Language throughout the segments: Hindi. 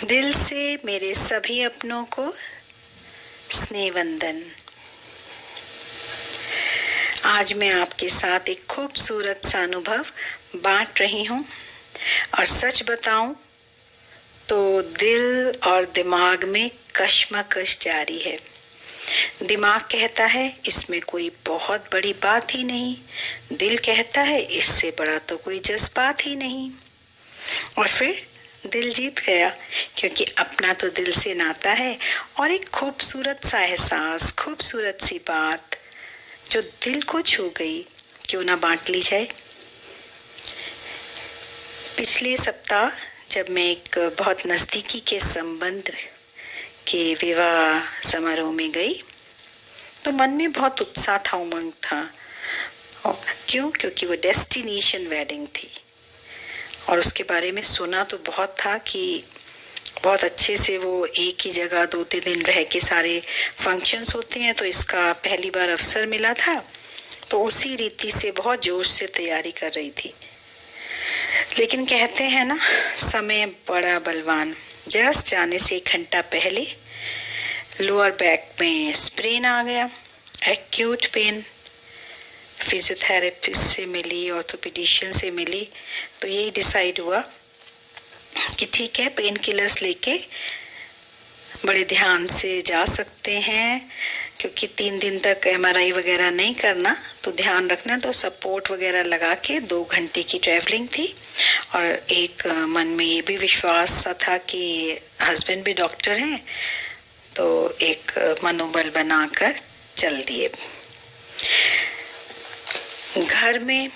दिल से मेरे सभी अपनों को स्नेहवंदन। आज मैं आपके साथ एक खूबसूरत सा अनुभव बांट रही हूँ और सच बताऊं तो दिल और दिमाग में कश्मकश जारी है। दिमाग कहता है इसमें कोई बहुत बड़ी बात ही नहीं, दिल कहता है इससे बड़ा तो कोई जज्बात ही नहीं। और फिर दिल जीत गया, क्योंकि अपना तो दिल से नाता है और एक खूबसूरत सा एहसास, खूबसूरत सी बात जो दिल को छू गई, क्यों ना बांट ली जाए। पिछले सप्ताह जब मैं एक बहुत नजदीकी के संबंध के विवाह समारोह में गई तो मन में बहुत उत्साह था, उमंग था। क्यों? क्योंकि वो डेस्टिनेशन वेडिंग थी और उसके बारे में सुना तो बहुत था कि बहुत अच्छे से वो एक ही जगह 2-3 दिन रह के सारे फंक्शंस होते हैं। तो इसका पहली बार अवसर मिला था, तो उसी रीति से बहुत जोश से तैयारी कर रही थी। लेकिन कहते हैं ना, समय बड़ा बलवान। जस्ट जाने से 1 घंटा पहले लोअर बैक में स्प्रेन आ गया, एक्यूट पेन। फिजियोथेरेपिस्ट से मिली, ऑर्थोपेडिशियन से मिली, तो यही डिसाइड हुआ कि ठीक है, पेन किलर्स लेके बड़े ध्यान से जा सकते हैं, क्योंकि 3 दिन तक एमआरआई वगैरह नहीं करना, तो ध्यान रखना। तो सपोर्ट वगैरह लगा के 2 घंटे की ट्रैवलिंग थी और एक मन में ये भी विश्वास सा था कि हस्बैंड भी डॉक्टर हैं, तो एक मनोबल बनाकर चल दिए। घर में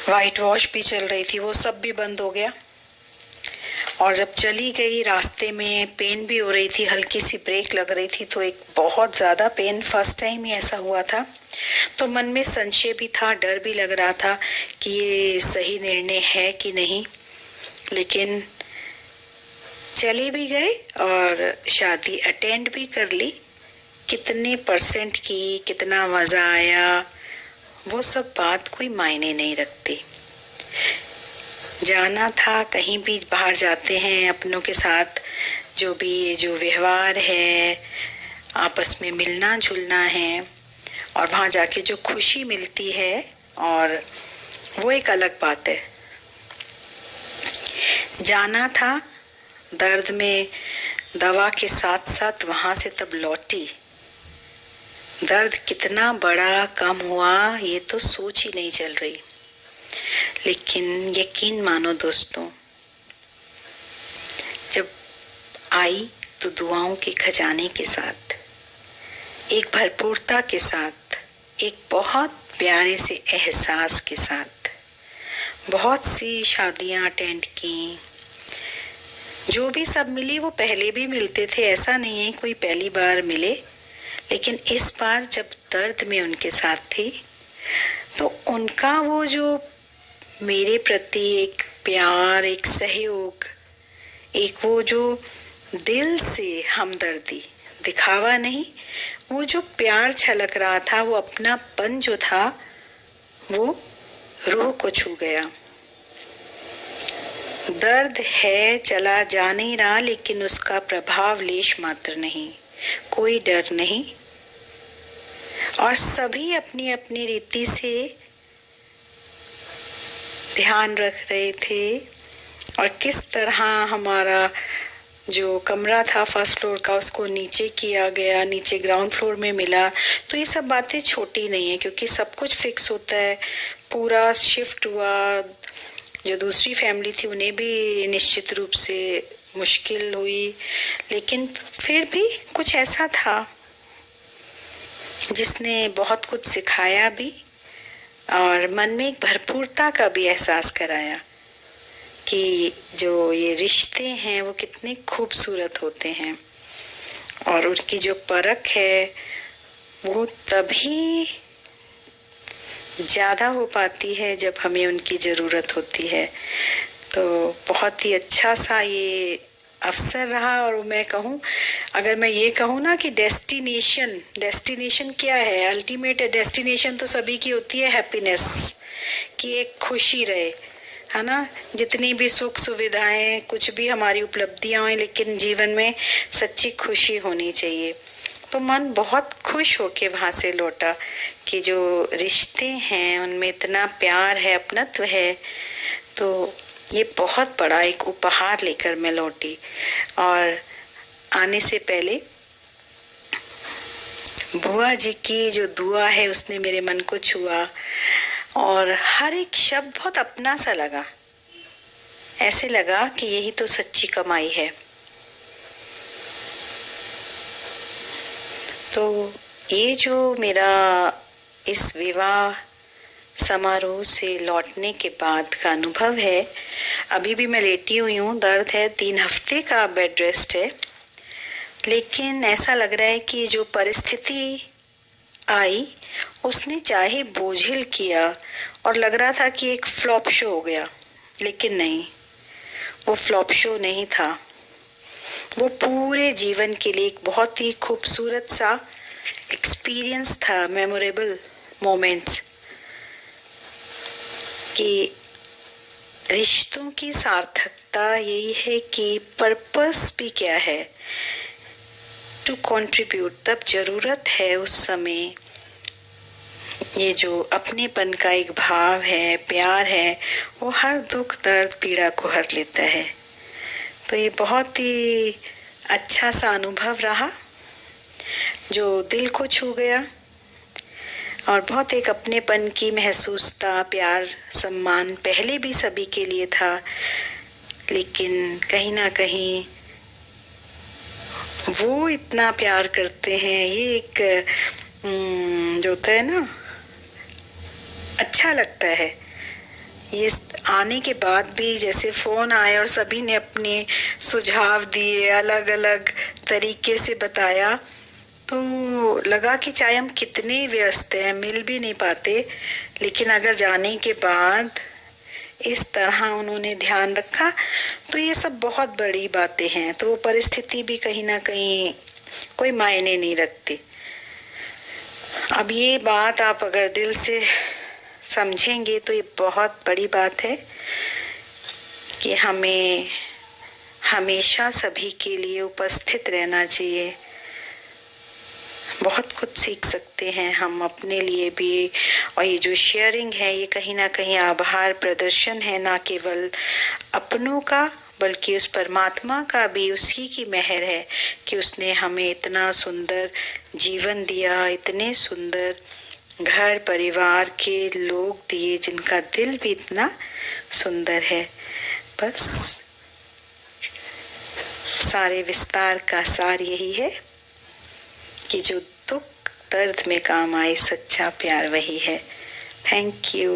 वाइट वॉश भी चल रही थी, वो सब भी बंद हो गया। और जब चली गई, रास्ते में पेन भी हो रही थी, हल्की सी ब्रेक लग रही थी, तो एक बहुत ज़्यादा पेन, फर्स्ट टाइम ही ऐसा हुआ था। तो मन में संशय भी था, डर भी लग रहा था कि ये सही निर्णय है कि नहीं। लेकिन चले भी गए और शादी अटेंड भी कर ली। कितने परसेंट की, कितना मज़ा आया, वो सब बात कोई मायने नहीं रखती। जाना था, कहीं भी बाहर जाते हैं अपनों के साथ, जो भी जो व्यवहार है, आपस में मिलना जुलना है और वहाँ जाके जो खुशी मिलती है, और वो एक अलग बात है। जाना था, दर्द में दवा के साथ साथ वहाँ से तब लौटी। दर्द कितना बड़ा कम हुआ ये तो सोच ही नहीं चल रही। लेकिन यकीन मानो दोस्तों, जब आई तो दुआओं के खजाने के साथ, एक भरपूरता के साथ, एक बहुत प्यारे से एहसास के साथ। बहुत सी शादियां अटेंड की, जो भी सब मिली वो पहले भी मिलते थे, ऐसा नहीं है कोई पहली बार मिले। लेकिन इस बार जब दर्द में उनके साथ थी, तो उनका वो जो मेरे प्रति एक प्यार, एक सहयोग, एक वो जो दिल से हमदर्दी, दिखावा नहीं, वो जो प्यार छलक रहा था, वो अपनापन जो था, वो रूह को छू गया। दर्द है, चला जा नहीं रहा, लेकिन उसका प्रभाव लेश मात्र नहीं, कोई डर नहीं। और सभी अपनी अपनी रीति से ध्यान रख रहे थे। और किस तरह हमारा जो कमरा था फर्स्ट फ्लोर का, उसको नीचे किया गया, नीचे ग्राउंड फ्लोर में मिला। तो ये सब बातें छोटी नहीं है, क्योंकि सब कुछ फिक्स होता है। पूरा शिफ्ट हुआ, जो दूसरी फैमिली थी उन्हें भी निश्चित रूप से मुश्किल हुई, लेकिन फिर भी कुछ ऐसा था जिसने बहुत कुछ सिखाया भी और मन में एक भरपूरता का भी एहसास कराया कि जो ये रिश्ते हैं वो कितने खूबसूरत होते हैं। और उनकी जो परख है वो तभी ज़्यादा हो पाती है जब हमें उनकी ज़रूरत होती है। तो बहुत ही अच्छा सा ये अवसर रहा। और मैं कहूँ, अगर मैं ये कहूँ ना कि डेस्टिनेशन क्या है, अल्टीमेट डेस्टिनेशन तो सभी की होती है हैप्पीनेस, कि एक खुशी रहे, है ना। जितनी भी सुख सुविधाएं, कुछ भी हमारी उपलब्धियां हैं, लेकिन जीवन में सच्ची खुशी होनी चाहिए। तो मन बहुत खुश होके वहां से लौटा कि जो रिश्ते हैं उनमें इतना प्यार है, अपनत्व है। तो ये बहुत बड़ा एक उपहार लेकर मैं लौटी। और आने से पहले बुआ जी की जो दुआ है उसने मेरे मन को छुआ, और हर एक शब्द बहुत अपना सा लगा। ऐसे लगा कि यही तो सच्ची कमाई है। तो ये जो मेरा इस विवाह समारोह से लौटने के बाद का अनुभव है, अभी भी मैं लेटी हुई हूँ, दर्द है, 3 हफ्ते का बेड रेस्ट है, लेकिन ऐसा लग रहा है कि जो परिस्थिति आई उसने चाहे बोझिल किया, और लग रहा था कि एक फ्लॉप शो हो गया, लेकिन नहीं, वो फ्लॉप शो नहीं था। वो पूरे जीवन के लिए एक बहुत ही खूबसूरत सा एक्सपीरियंस था, मेमोरेबल मोमेंट्स। कि रिश्तों की सार्थकता यही है कि पर्पस भी क्या है, टू कंट्रीब्यूट। तब जरूरत है उस समय, ये जो अपनेपन का एक भाव है, प्यार है, वो हर दुख दर्द पीड़ा को हर लेता है। तो ये बहुत ही अच्छा सा अनुभव रहा जो दिल को छू गया, और बहुत एक अपनेपन की महसूसता, प्यार सम्मान पहले भी सभी के लिए था, लेकिन कहीं ना कहीं वो इतना प्यार करते हैं, ये एक जो होता है ना, अच्छा लगता है। ये आने के बाद भी जैसे फोन आए और सभी ने अपने सुझाव दिए, अलग अलग तरीके से बताया, तो लगा कि चाहे हम कितने व्यस्त हैं, मिल भी नहीं पाते, लेकिन अगर जाने के बाद इस तरह उन्होंने ध्यान रखा, तो ये सब बहुत बड़ी बातें हैं। तो वो परिस्थिति भी कहीं ना कहीं कोई मायने नहीं रखती। अब ये बात आप अगर दिल से समझेंगे तो ये बहुत बड़ी बात है कि हमें हमेशा सभी के लिए उपस्थित रहना चाहिए। बहुत कुछ सीख सकते हैं हम अपने लिए भी, और ये जो शेयरिंग है ये कहीं ना कहीं आभार प्रदर्शन है, ना केवल अपनों का बल्कि उस परमात्मा का भी, उसी की मेहर है कि उसने हमें इतना सुंदर जीवन दिया, इतने सुंदर घर परिवार के लोग दिए जिनका दिल भी इतना सुंदर है। बस सारे विस्तार का सार यही है कि जो दुख दर्द में काम आए सच्चा प्यार वही है। Thank you.